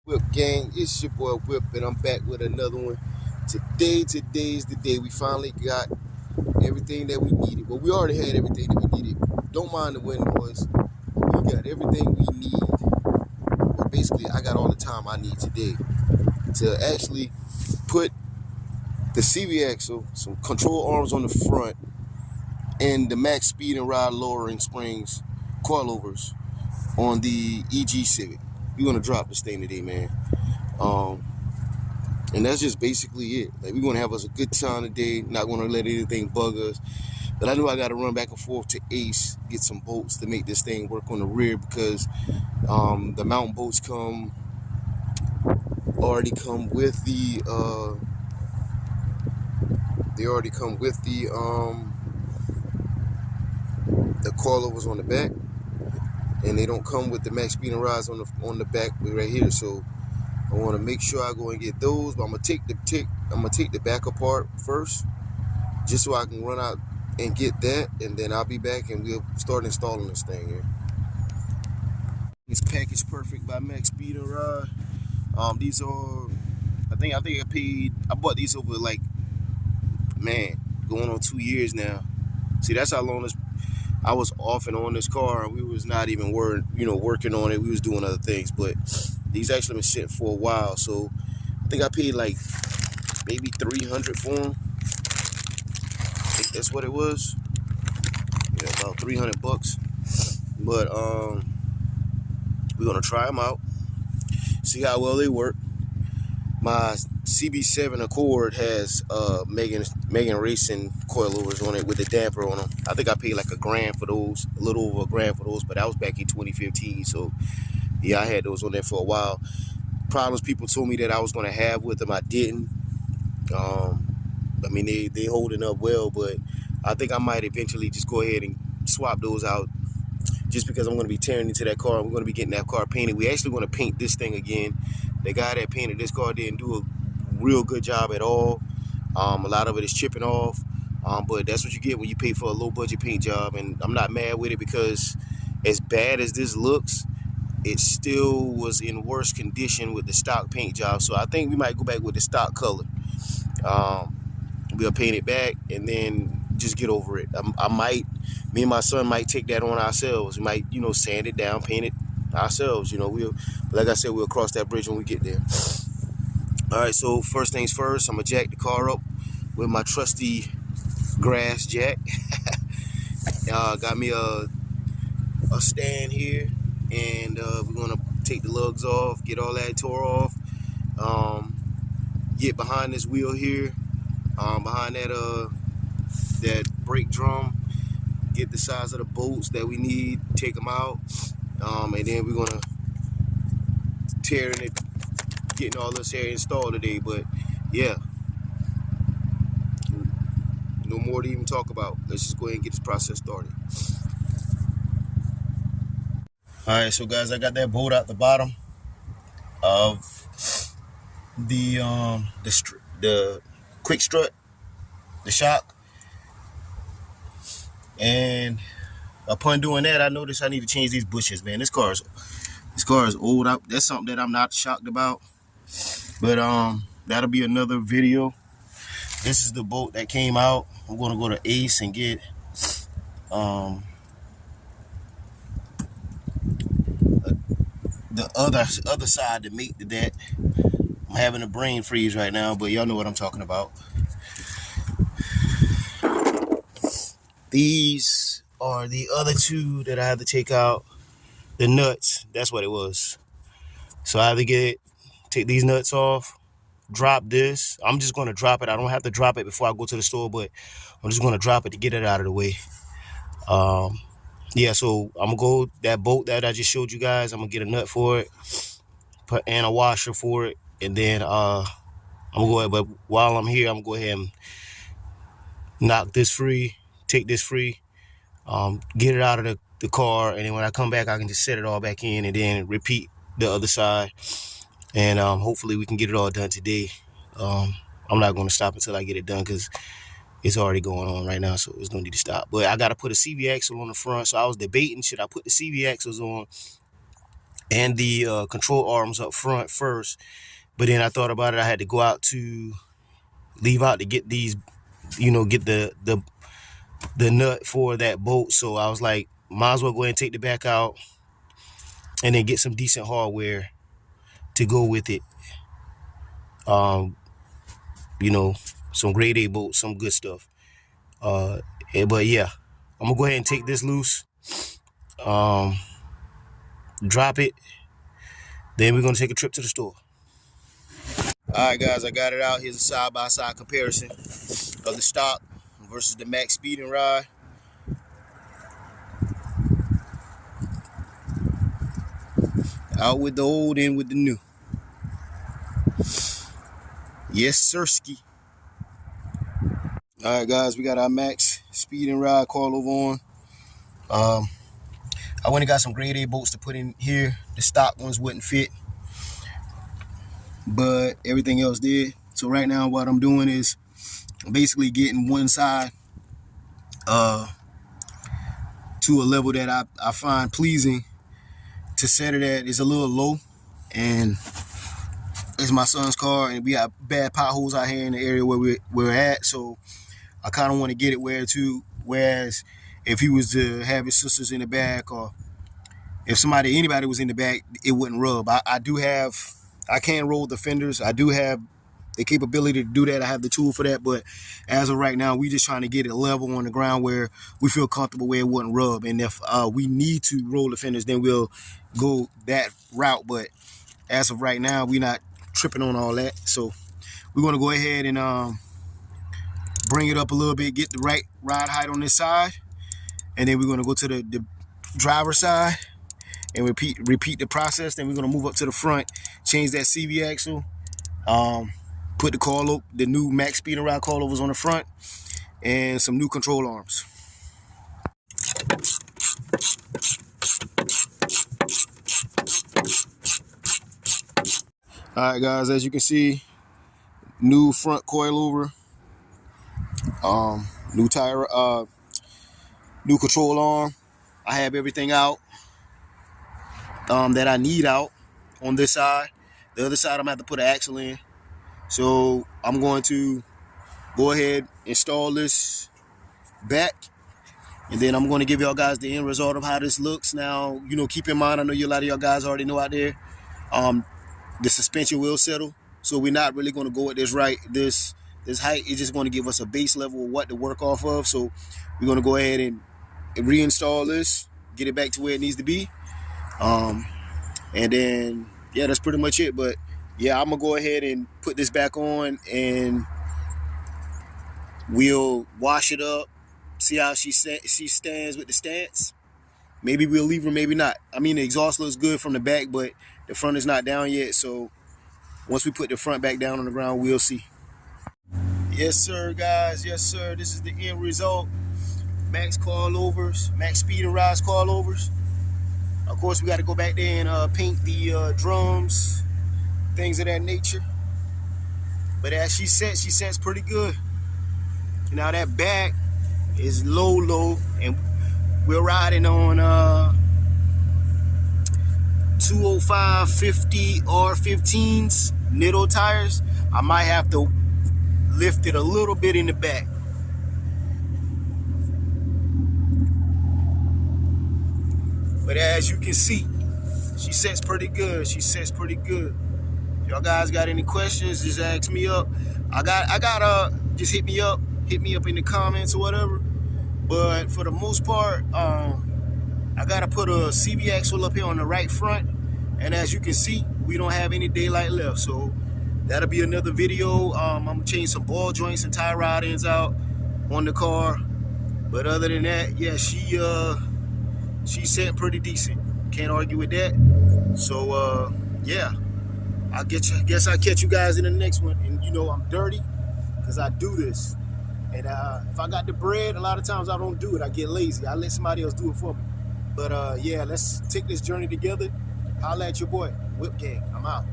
Whip gang, it's your boy Whip, and I'm back with another one. Today's the day we finally got everything that we needed. Well, we already had everything that we needed. Don't mind the wind noise. We got everything we need. But basically, I got all the time I need today to actually put the CV axle, some control arms on the front, and the max speed and ride lowering springs coilovers on the EG Civic. We're gonna drop this thing today, man. Um, And that's just basically it. Like, we're gonna have us a good time today. Not gonna let anything bug us. But I know I gotta run back and forth to Ace, get some bolts to make this thing work on the rear because the mountain bolts already come with the coilovers on the back, and they don't come with the max speed and rides on the back right here. So I want to make sure I go and get those. But I'm gonna take the back apart first, just so I can run out and get that, and then I'll be back and we'll start installing this thing here. It's Package Perfect by Max Speed and Ride. These are, I bought these over, like, man, going on 2 years now. See, that's how long I was off and on this car. We was not even working on it. We was doing other things, but these actually been sitting for a while. So I think I paid like maybe 300 for them. I think that's what it was. Yeah, about 300 bucks. But we're gonna try them out, see how well they work. My CB7 Accord has Megan Racing coilovers on it with the damper on them. I think I paid like $1,000 for those, a little over $1,000 for those, but that was back in 2015. So yeah, I had those on there for a while. Problems people told me that I was gonna have with them, I didn't. I mean, they holding up well, but I think I might eventually just go ahead and swap those out, just because I'm going to be tearing into that car. We're going to be getting that car painted. We actually want to paint this thing again. The guy that painted this car didn't do a real good job at all. A lot of it is chipping off, but that's what you get when you pay for a low budget paint job. And I'm not mad with it, because as bad as this looks, it still was in worse condition with the stock paint job. So I think we might go back with the stock color. We'll paint it back and then just get over it. Me and my son might take that on ourselves. We might, sand it down, paint it ourselves. Like I said, we'll cross that bridge when we get there. All right, so first things first, I'm gonna jack the car up with my trusty grass jack. Got me a stand here, and we're gonna take the lugs off, get all that tore off, get behind this wheel here, behind that brake drum, get the size of the bolts that we need, take them out, and then we're gonna getting all this here installed today. But yeah, no more to even talk about. Let's just go ahead and get this process started. All right, so guys, I got that bolt out the bottom of the quick strut, the shock, and upon doing that, I noticed I need to change these bushes. Man, this car is old. That's something that I'm not shocked about, but that'll be another video. This is the bolt that came out. I'm gonna go to Ace and get the other side to make that. I'm having a brain freeze right now, but y'all know what I'm talking about. These are the other two that I had to take out. The nuts, that's what it was. So I had to take these nuts off, drop this. I'm just gonna drop it. I don't have to drop it before I go to the store, but I'm just gonna drop it to get it out of the way. Yeah, so I'm gonna go that bolt that I just showed you guys. I'm gonna get a nut for it, and a washer for it, and then I'm gonna go ahead. But while I'm here, I'm gonna go ahead and knock this free, take this free, get it out of the car, and then when I come back, I can just set it all back in and then repeat the other side, and hopefully we can get it all done today. I'm not going to stop until I get it done, because it's already going on right now, so it's no need to stop. But I got to put a CV axle on the front, so I was debating, should I put the CV axles on and the control arms up front first. But then I thought about it. I had to go out to leave out to get these, get the nut for that bolt. So I was like, might as well go ahead and take the back out and then get some decent hardware to go with it. Um, some grade A bolts, some good stuff. But yeah, I'm gonna go ahead and take this loose, drop it, then we're gonna take a trip to the store. All right, guys, I got it out. Here's a side-by-side comparison of the stock versus the max speed and ride. Out with the old, in with the new. Yes, sirski. All right, guys, we got our max speed and ride coilover on. I went and got some grade A bolts to put in here. The stock ones wouldn't fit, but everything else did. So right now what I'm doing is I'm basically getting one side to a level that I find pleasing to set it at. Is a little low, and it's my son's car, and we got bad potholes out here in the area where we're at. So I kind of want to get it whereas if he was to have his sisters in the back, or if anybody was in the back, it wouldn't rub. I can roll the fenders. I do have the capability to do that. I have the tool for that. But as of right now, we just trying to get it level on the ground where we feel comfortable where it wouldn't rub. And if we need to roll the fenders, then we'll go that route. But as of right now, we're not tripping on all that. So we're going to go ahead and bring it up a little bit, get the right ride height on this side. And then we're going to go to the driver's side and repeat the process. Then we're going to move up to the front, change that CV axle, put the new max speed and ride coilovers on the front, and some new control arms. All right, guys, as you can see, new front coilover, new tire, new control arm. I have everything out that I need out on this side. The other side, I'm gonna have to put an axle in. So I'm going to go ahead, install this back, and then I'm going to give y'all guys the end result of how this looks. Now, keep in mind, I know a lot of y'all guys already know out there, the suspension will settle. So we're not really going to go at this height. It's just going to give us a base level of what to work off of. So we're going to go ahead and reinstall this, get it back to where it needs to be. And then, yeah, that's pretty much it. But yeah, I'm gonna go ahead and put this back on, and we'll wash it up, see how she stands with the stance. Maybe we'll leave her, maybe not. I mean, the exhaust looks good from the back, but the front is not down yet. So once we put the front back down on the ground, we'll see. Yes, sir, guys. Yes, sir. This is the end result. Max coilovers, max speed and rise coilovers. Of course, we got to go back there and paint the drums, things of that nature. But as she sets pretty good. Now that back is low, and we're riding on 205 50 R15s Nitto tires. I might have to lift it a little bit in the back. But as you can see, she sets pretty good. Y'all guys got any questions, just ask me up. Just hit me up in the comments or whatever. But for the most part, I gotta put a CV axle up here on the right front, and as you can see, we don't have any daylight left, so that'll be another video. I'm gonna change some ball joints and tie rod ends out on the car, but other than that, yeah, she's set pretty decent, can't argue with that. So yeah, I guess I'll catch you guys in the next one. And I'm dirty because I do this, and if I got the bread, a lot of times I don't do it. I get lazy. I let somebody else do it for me. But yeah, let's take this journey together. Holla at your boy. Whip Gang. I'm out.